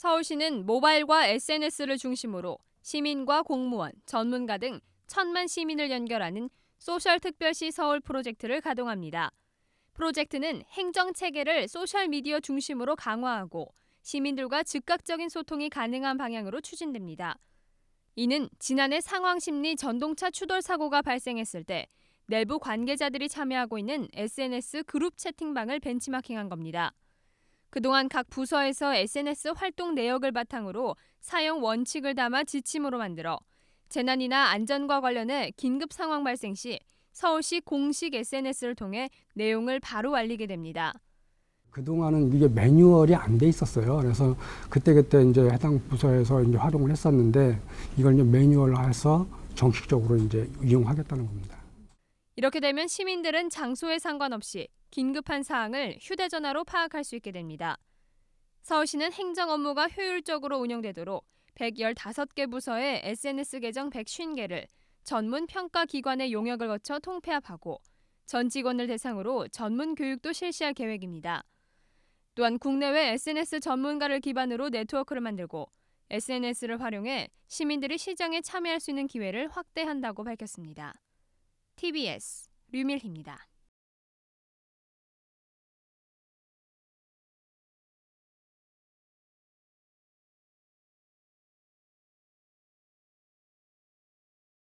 서울시는 모바일과 SNS를 중심으로 시민과 공무원, 전문가 등 1,000만 시민을 연결하는 소셜특별시 서울 프로젝트를 가동합니다. 프로젝트는 행정체계를 소셜미디어 중심으로 강화하고 시민들과 즉각적인 소통이 가능한 방향으로 추진됩니다. 이는 지난해 상황심리 전동차 추돌 사고가 발생했을 때 내부 관계자들이 참여하고 있는 SNS 그룹 채팅방을 벤치마킹한 겁니다. 그동안 각 부서에서 SNS 활동 내역을 바탕으로 사용 원칙을 담아 지침으로 만들어 재난이나 안전과 관련해 긴급 상황 발생 시 서울시 공식 SNS를 통해 내용을 바로 알리게 됩니다. 그동안은 이게 매뉴얼이 안 돼 있었어요. 그래서 그때그때 이제 해당 부서에서 이제 활동을 했었는데 이걸 이제 매뉴얼화해서 정식적으로 이제 이용하겠다는 겁니다. 이렇게 되면 시민들은 장소에 상관없이 긴급한 사항을 휴대전화로 파악할 수 있게 됩니다. 서울시는 행정 업무가 효율적으로 운영되도록 115개 부서의 SNS 계정 150개를 전문 평가 기관의 용역을 거쳐 통폐합하고 전 직원을 대상으로 전문 교육도 실시할 계획입니다. 또한 국내외 SNS 전문가를 기반으로 네트워크를 만들고 SNS를 활용해 시민들이 시장에 참여할 수 있는 기회를 확대한다고 밝혔습니다. TBS 류밀희입니다.